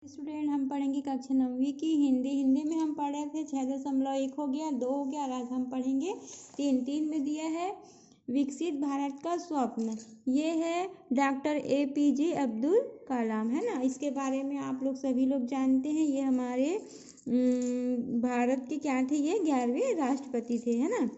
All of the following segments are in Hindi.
स्टूडेंट हम पढ़ेंगे कक्षा 9वीं की हिंदी में हम पढ़ रहे थे 6.1 हो गया, 2 हो गया और आज हम पढ़ेंगे 3 में दिया है विकसित भारत का स्वप्न। ये है डॉक्टर APJ अब्दुल कलाम, है ना। इसके बारे में आप लोग सभी लोग जानते हैं। ये हमारे भारत के क्या थे, ये 11वें राष्ट्रपति थे, है ना।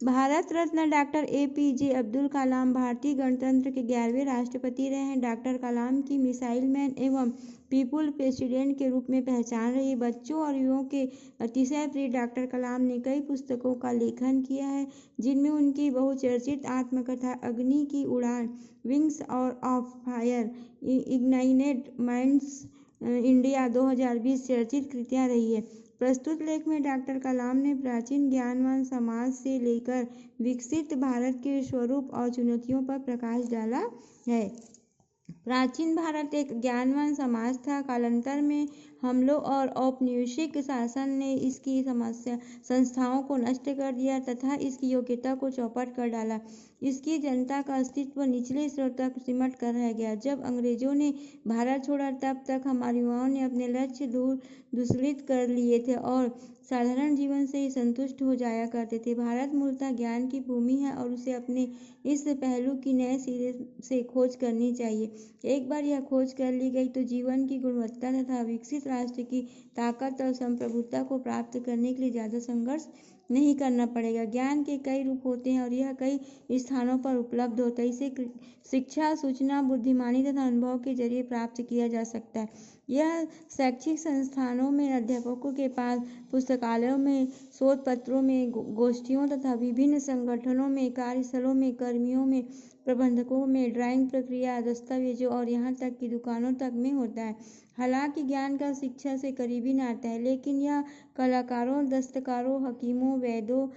भारत रत्न डॉक्टर APJ अब्दुल कलाम भारतीय गणतंत्र के 11वें राष्ट्रपति रहे हैं। डॉक्टर कलाम की मिसाइल मैन एवं पीपुल प्रेसिडेंट के रूप में पहचान रही। बच्चों और युवाओं के अतिशय प्रिय डॉक्टर कलाम ने कई पुस्तकों का लेखन किया है, जिनमें उनकी बहुचर्चित आत्मकथा अग्नि की उड़ान, विंग्स और of fire, ignited minds India 2020 चर्चित कृतियां रही है। प्रस्तुत लेख में डॉक्टर कलाम ने प्राचीन ज्ञानवान समाज से लेकर विकसित भारत के स्वरूप और चुनौतियों पर प्रकाश डाला है। प्राचीन भारत एक ज्ञानवान समाज था। कालांतर में हमलों और औपनिवेशिक शासन ने इसकी संस्थाओं को नष्ट कर दिया तथा इसकी योग्यता को चौपट कर डाला। इसकी जनता का अस्तित्व निचले स्तर तक सिमट कर रह गया। जब अंग्रेजों ने भारत छोड़ा तब तक हमारे युवाओं ने अपने लक्ष्य दूषित कर लिए थे और साधारण जीवन से ही संतुष्ट हो जाया करते थे। भारत मूलतः ज्ञान की भूमि है और उसे अपने इस पहलू की नए सिरे से खोज करनी चाहिए। एक बार यह खोज कर ली गई तो जीवन की गुणवत्ता तथा विकसित राष्ट्र की ताकत और संप्रभुता को प्राप्त करने के लिए ज़्यादा संघर्ष नहीं करना पड़ेगा। ज्ञान के कई रूप होते हैं और यह कई स्थानों पर उपलब्ध होता है। इसे शिक्षा, सूचना, बुद्धिमानी तथा अनुभव के जरिए प्राप्त किया जा सकता है। यह शैक्षिक संस्थानों में, अध्यापकों के पास, पुस्तकालयों में, शोध पत्रों में, गोष्ठियों तथा विभिन्न संगठनों में, कार्यस्थलों में, कर्मियों में, प्रबंधकों में, ड्राइंग प्रक्रिया, दस्तावेजों और यहाँ तक कि दुकानों तक में होता है। हालांकि ज्ञान का शिक्षा से करीबी नाता है, लेकिन यह कलाकारों, दस्तकारों, हकीमों, वैद्यों,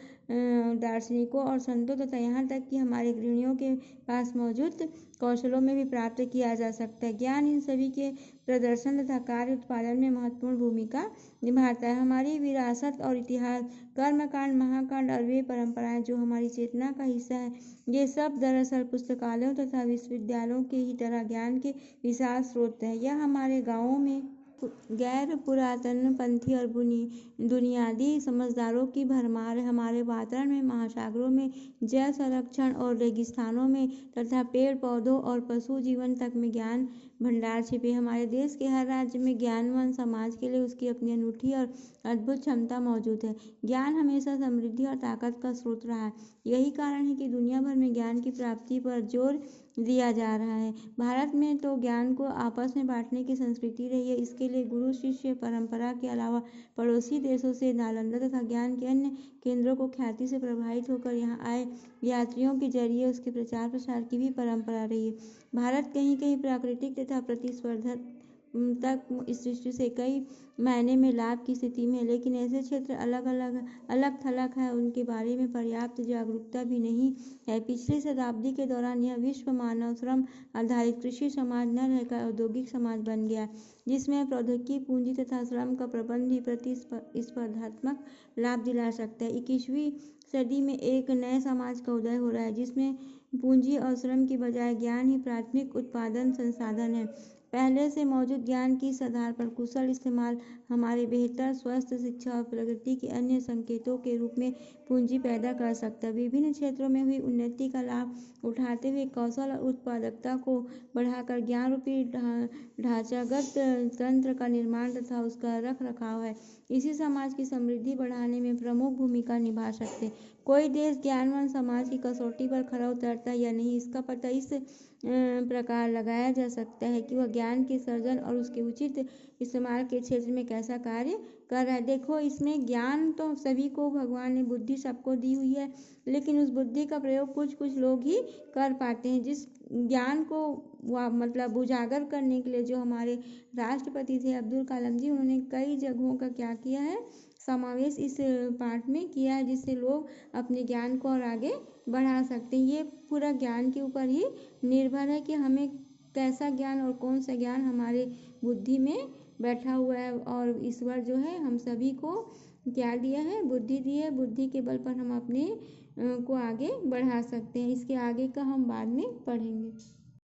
दार्शनिकों और संतों तथा यहाँ तक कि हमारे गृहिणियों के पास मौजूद कौशलों में भी प्राप्त किया जा सकता है। ज्ञान इन सभी के प्रदर्शन तथा कार्य उत्पादन में महत्वपूर्ण भूमिका निभाता है। हमारी विरासत और इतिहास, कर्मकांड, महाकांड और वे परंपराएं जो हमारी चेतना का हिस्सा है, ये सब दरअसल पुस्तकालयों तथा विश्वविद्यालयों के ही तरह ज्ञान के विशाल स्रोत हैं। यह हमारे गाँवों में गैर पुरातनपंथी और बुनियादी समझदारों की भरमार है। हमारे वातावरण में, महासागरों में, जल संरक्षण और रेगिस्तानों में तथा पेड़ पौधों और पशु जीवन तक में ज्ञान भंडार छिपे। हमारे देश के हर राज्य में ज्ञानवान समाज के लिए उसकी अपनी अनूठी और अद्भुत क्षमता मौजूद है। ज्ञान हमेशा समृद्धि और ताकत का स्रोत रहा है। यही कारण है कि दुनिया भर में ज्ञान की प्राप्ति पर जोर दिया जा रहा है। भारत में तो ज्ञान को आपस में बांटने की संस्कृति रही है। इसके लिए गुरु शिष्य परंपरा के अलावा पड़ोसी देशों से नालंदा तथा ज्ञान के अन्य केंद्रों को ख्याति से प्रभावित होकर यहाँ आए यात्रियों के जरिए उसके प्रचार प्रसार की भी परंपरा रही है। भारत कहीं कहीं प्राकृतिक तथा प्रतिस्पर्धा तक इस दृष्टि से कई मायने में लाभ की स्थिति में है, लेकिन ऐसे क्षेत्र अलग थलग है, उनके बारे में पर्याप्त जागरूकता भी नहीं है। पिछली शताब्दी के दौरान यह विश्व मानव श्रम आधारित कृषि समाज न रहकर औद्योगिक समाज बन गया, जिसमें प्रौद्योगिकी, पूंजी तथा श्रम का प्रबंध ही प्रतिस्पर्धात्मक लाभ दिला सकता है। 21वीं सदी में एक नए समाज का उदय हो रहा है, जिसमें पूंजी और श्रम की बजाय ज्ञान ही प्राथमिक उत्पादन संसाधन है। पहले से मौजूद ज्ञान की इस आधार पर कुशल इस्तेमाल हमारे बेहतर स्वस्थ, शिक्षा और प्रगति के अन्य संकेतों के रूप में पूंजी पैदा कर सकता है। विभिन्न क्षेत्रों में हुई उन्नति का लाभ उठाते हुए कौशल और उत्पादकता को बढ़ाकर ज्ञान रूपी ढांचागत तंत्र का निर्माण तथा उसका रख रखाव है इसी समाज की समृद्धि बढ़ाने में प्रमुख भूमिका निभा सकते हैं। कोई देश ज्ञानवान समाज की कसौटी पर खरा उतरता है या नहीं, इसका पता इस प्रकार लगाया जा सकता है कि वह ज्ञान के सर्जन और उसके उचित इस्तेमाल के क्षेत्र में कैसा कार्य कर रहा है। देखो, इसमें ज्ञान तो सभी को भगवान ने बुद्धि सबको दी हुई है, लेकिन उस बुद्धि का प्रयोग कुछ लोग ही कर पाते हैं। जिस ज्ञान को मतलब उजागर करने के लिए जो हमारे राष्ट्रपति थे अब्दुल कलाम जी, उन्होंने कई जगहों का क्या किया है, समावेश इस पाठ में किया है, जिससे लोग अपने ज्ञान को और आगे बढ़ा सकते हैं। ये पूरा ज्ञान के ऊपर ही निर्भर है कि हमें कैसा ज्ञान और कौन सा ज्ञान हमारे बुद्धि में बैठा हुआ है। और ईश्वर जो है हम सभी को क्या दिया है, बुद्धि दी है। बुद्धि के बल पर हम अपने को आगे बढ़ा सकते हैं। इसके आगे का हम बाद में पढ़ेंगे।